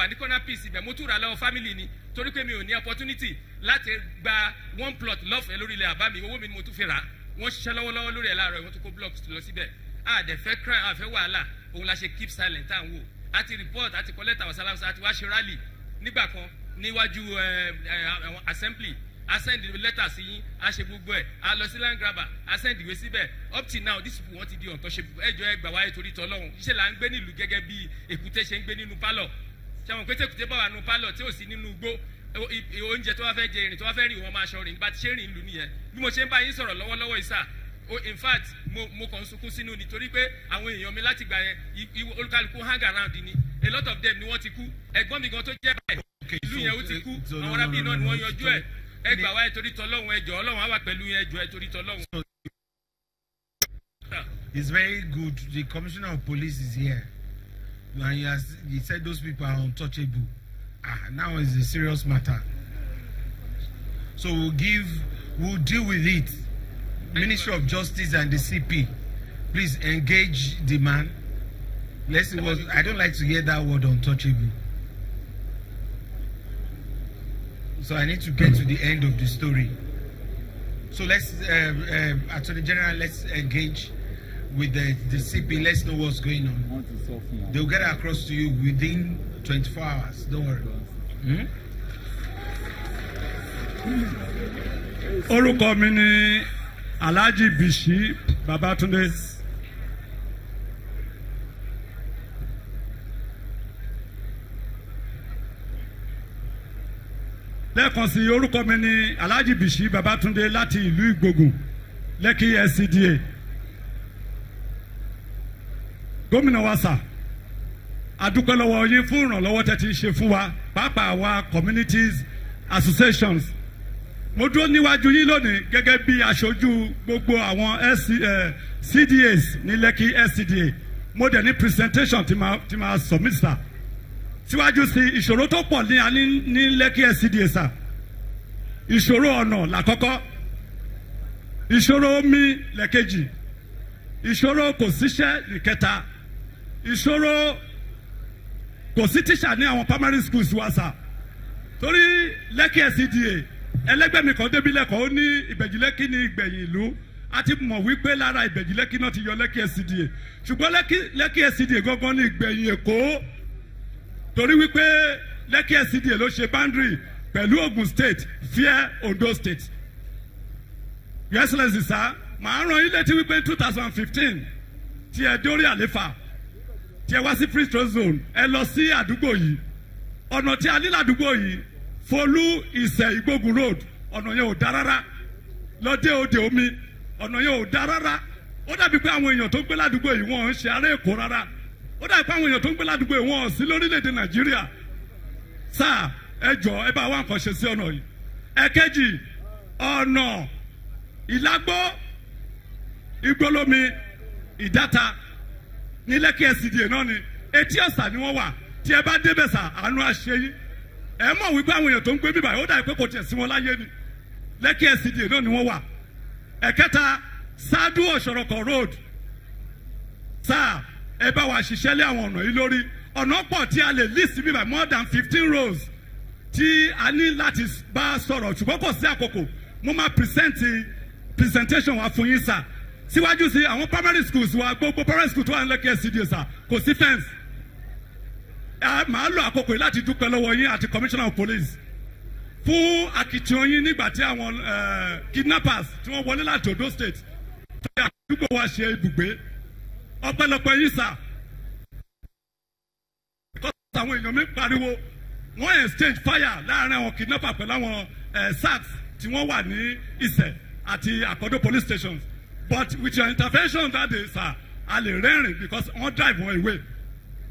wà ní corner piece ibẹ̀ mo tún ra lọ́wọ́ family ni torí pé mi ò ní opportunity láti gba one plot lọ́fẹ̀ẹ́ lórí ilẹ̀ àbá mi owó mi ni mo tún fi rà wọ́n ṣiṣẹ́ lọ́wọ́lọ́wọ́ lórí ẹ̀ láàárọ̀ wọ́n tún kó blocks lọ síbẹ̀ àdẹ̀fẹ́ crime àfẹ́ wàhálà òun la ṣe keep silent tá à ń wò àti report àti collect our salaries àti wá ṣe rally nígbà kan níwájú assembly I send the letter sí yín a ṣe gbogbo ẹ̀ a lọ sí land grabber I send ìwé síbẹ̀ up till now these people wọ́n ti di untouchable ẹjọ́ ẹgbà wáyé torí tọ́lọ́hún iṣẹ́ là ń gbé nílùú gẹ́gẹ́ bí èkúté ṣe ń gbé nínú pálọ̀ ṣé àwọn pété èkúté bá wà nínú pálọ̀ tí ò sí nínú igbó oúnjẹ tó wá fẹ́ jẹ ìrìn tó wá fẹ́ rìn wọ́n máa ṣọ rìn bá ti ṣe rìn ìlú nìyẹn bí mo ṣe ń bá yín sọ̀rọ̀ lọ́wọ́lọ́wọ́ ìsà in fact mo kàn ń sunkún sínú nítorí pé àwọn èèyàn mi láti gbà yẹn olúkálukú hang around ni a lot of them ni wọ́n ti kú ẹ̀gbọ́n mi gan tó jẹ́ báyìí ìlú yẹn ó ti kú àwọn arábìnrin náà ni wọ́n yanjú ẹ̀ ẹgbà wáyé torí tọ́lọ́hún ẹjọ́ ọlọ́run á wà pẹ̀lú yẹn ẹjọ́ ẹ torí tọ́lọ́hún. It's very good. The commissioner of police is here. And he said those people are untouchable. Now it's a serious matter. So we'll deal with it. Ministry of Justice and the CP, please engage the man. I don't like to hear that word untouchable. So I need to get to the end of the story. So let's, Attorney General, let's engage with the CP. Let's know what's going on. They'll get across to you within 24 hours. Don't worry. Orúkọ mi ni Alhaji Bishi Babatunde. Lẹ́ẹ̀kan sí orúkọ mi ni Alhaji Bishi Babatunde láti ìlú Ìgbògùn Lekki LCDA. Gómìnà wa sà, a dúpẹ́ lọ́wọ́ yín fún ìrànlọ́wọ́ tẹ́ ti ṣe fún wa, pàápàá wa communities associations. Mo dúró níwájú yín lónìí gẹ́gẹ́ bí aṣojú gbogbo àwọn CDAs ní Lekki LCDA. Mo dẹ̀ ní presentation tí máa submit sà. Síwájú sí ìṣòro tó pọ̀ ní Lekki LCDA sà. Ìṣòro ọ̀nà làkọ́kọ́, ìṣòro omi lẹ́kejì, ìṣòro kò síṣẹ́ nìkẹta, ìṣòro kò sí tíṣà ní àwọn primary schools wa sà. Torí Lekki LCDA ẹlẹgbẹ́ mi kan débi lẹ́kọ̀ọ́ ó ní Ìbẹ̀jú Lẹ́kì ní ìgbẹ̀yìn ìlú a ti mọ̀ wípé lára Ìbẹ̀jú Lẹ́kì náà ti yọ Lekki LCDA ṣùgbọ́n Lekki LCDA gangan ní ìgbẹ̀yìn Èkó torí wípé Lekki LCDA ló ṣe boundary pẹ̀lú Ogun State via Ondo State. Your Excellency sir, màá rán yín létí wípé 2015 tí ẹ dórí àléfà tí ẹ wá sí free trade zone ẹ lọ sí àdúgbò yìí ọ̀nà tí a ní ládùúgbò yìí Folú Ìṣẹ̀ Ìgbógun road ọ̀nà yẹn ò dá rárá lọ́dẹ òde omi ọ̀nà yẹn ò dá rárá ó dàbí pé àwọn èèyàn tó gbé ládùúgbò yìí wọ́n ń ṣe ará Èkó rárá ó dàbí pé àwọn èèyàn tó gbé ládùúgbò yìí wọ́n ò sí lórílẹ̀‐èdè Nàìjíríà sáà ẹ jọ̀ọ́ ẹ bá wá nǹkan ṣe sí ọ̀nà yìí. Ẹ̀kejì ọ̀nà Ìlágbó Ìgbólómi Ìdáta ní Lekki LCDA náà ni Etí Ọ̀sà ni wọ́n wà tí ẹ bá débẹ̀ sà àánú àṣeyín ẹ mọ̀ wípé àwọn èèyàn tó ń gbé bíbá yìí ó dàbí pé kò tiẹ̀ sí wọn láyé ni Lekki LCDA náà ni wọ́n wà. Ẹ̀kẹta Sádú Ọ̀ṣọ̀rọ̀kọ̀ road sáà ẹ bá wa ṣiṣẹ́ lé àwọn ọ̀nà yìí lórí ọ̀nà pọ̀ tí a lè list bíbá more than 15 roads tí a ní láti bá sọ̀rọ̀ ṣùgbọ́n kò sí àkókò mo máa presentation wa fún yín sà. Síwájú sí àwọn primary schools wa gbogbo primary school tó wà ní Lekki LCDA sà kò sí fence. Màá lo àkókò yìí láti dúpẹ́ lọ́wọ́ yín àti commissioner of police fún akitiyan yín nígbà tí àwọn kidnappers tí wọ́n wọlé láti Ondo State tó yà àdúgbò wa ṣe ibùgbé ọpẹ́lọpẹ́ yín sà. Àwọn èèyàn mi pariwo wọ́n exchange fire láàrin àwọn kidnapper pẹ̀lú àwọn SARS tí wọ́n wà ní Ìṣẹ̀ àti Àkọ́dọ̀ police stations but with your intervention that day sir a lè rẹ́rìn because wọ́n drive wọn away.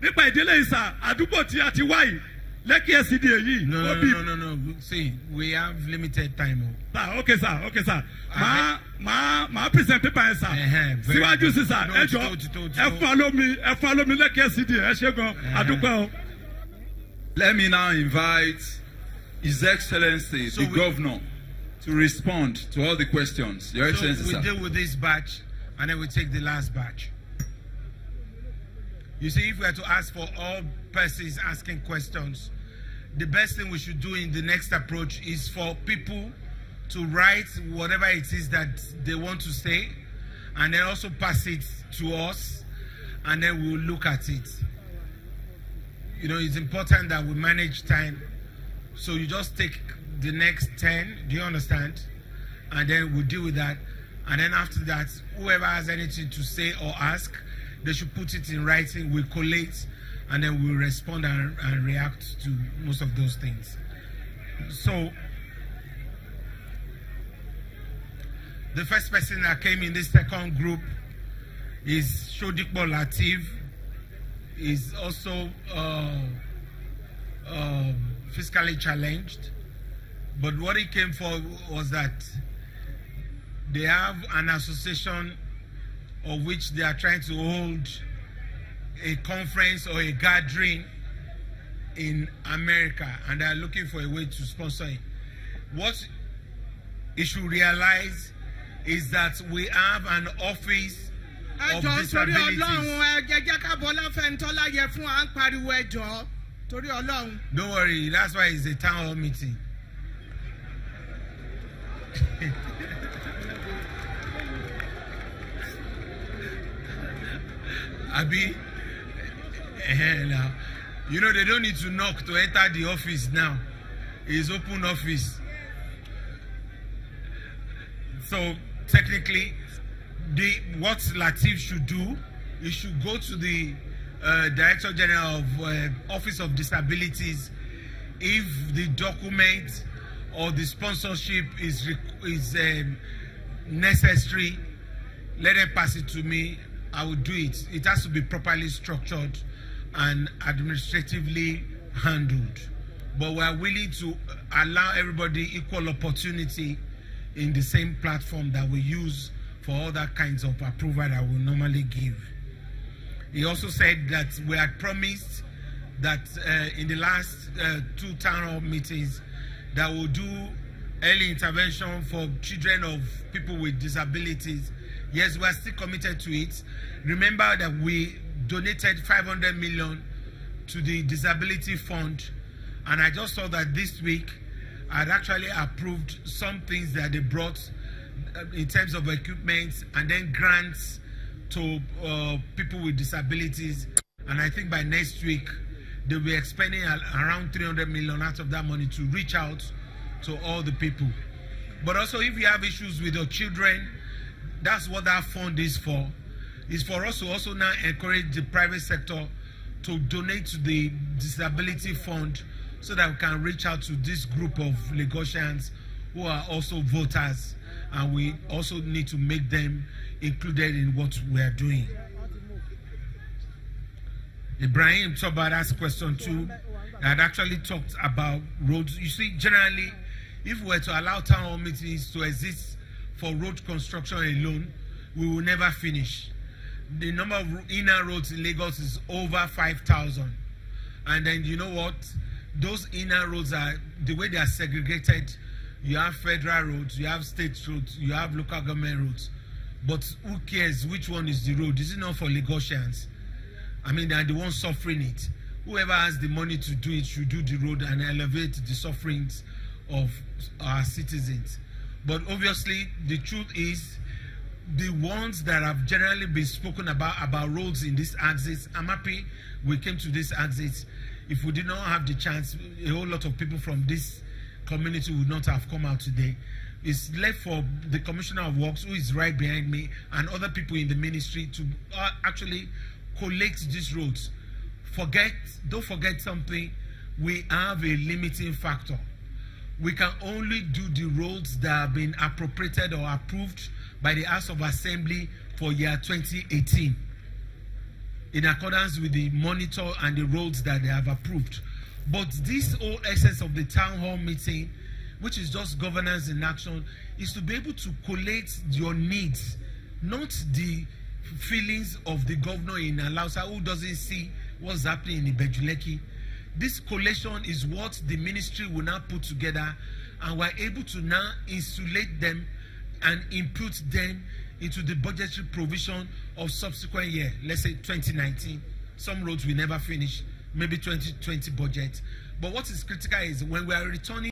Nípa ìdílé ìsà àdúgbò tí a ti wá yìí Lekki LCDA yìí. No. See, we have limited time. Okay sir. Màá present paper yẹn sir. Síwájú sí sir ẹ jọ ẹ fún alómi Lekki LCDA ẹ ṣe gan àdúgbò o. Let me now invite His Excellency the Governor to respond to all the questions. Your Excellency, we deal with this batch and then we take the last batch. You see, if we are to ask for all persons asking questions, the best thing we should do in the next approach is for people to write whatever it is that they want to say, and then also pass it to us, and then we'll look at it. You know, it's important that we manage time. So you just take the next 10, do you understand? And then we'll deal with that. And then after that, whoever has anything to say or ask, they should put it in writing, we'll collate, and then we'll respond and react to most of those things. So, the first person that came in this second group is Shodikbo Latif. Is also fiscally challenged. But what he came for was that they have an association of which they are trying to hold a conference or a gathering in America, and they are looking for a way to sponsor it. What you should realize is that we have an office of disabilities. Don't worry, that's why it's a town hall meeting. Abi, now, you know they don't need to knock to enter the office now. It's open office. So technically, what Latif should do, he should go to the Director General of Office of Disabilities. If the document or the sponsorship is necessary, let them pass it to me. I will do it. It has to be properly structured and administratively handled. But we are willing to allow everybody equal opportunity in the same platform that we use for all that kinds of approval that we normally give. He also said that we had promised that in the last 2 town hall meetings that we'll do early intervention for children of people with disabilities. Yes, we are still committed to it. Remember that we donated 500 million to the Disability Fund, and I just saw that this week I'd actually approved some things that they brought in terms of equipment and then grants to people with disabilities. And I think by next week they'll be expending around 300 million out of that money to reach out to all the people. But also, if you have issues with your children, that's what that fund is for. It's for us to also now encourage the private sector to donate to the Disability Fund so that we can reach out to this group of Lagosians who are also voters, and we also need to make them included in what we are doing. Ibrahim Tobar asked question 2 that actually talked about roads. You see, generally, if we were to allow town hall meetings to exist for road construction alone, we will never finish. The number of inner roads in Lagos is over 5,000. And then you know what? Those inner roads are, the way they are segregated, you have federal roads, you have state roads, you have local government roads. But who cares which one is the road? Is it not for Lagosians? I mean, they are the ones suffering it. Whoever has the money to do it should do the road and elevate the sufferings of our citizens. But obviously, the truth is, the ones that have generally been spoken about roads in this axis, I'm happy we came to this axis. If we did not have the chance, a whole lot of people from this community would not have come out today. It's left for the Commissioner of Works, who is right behind me, and other people in the ministry to actually collect these roads. Don't forget something, we have a limiting factor. We can only do the roads that have been appropriated or approved by the House of Assembly for year 2018, in accordance with the monitor and the roads that they have approved. But this whole essence of the town hall meeting, which is just governance in action, is to be able to collate your needs, not the feelings of the governor in Alausa who doesn't see what's happening in Ibejuleki. This collation is what the ministry will now put together, and we're able to now insulate them and input them into the budgetary provision of subsequent year, let's say 2019 some roads we never finish, maybe 2020 budget. But what is critical is when we are returning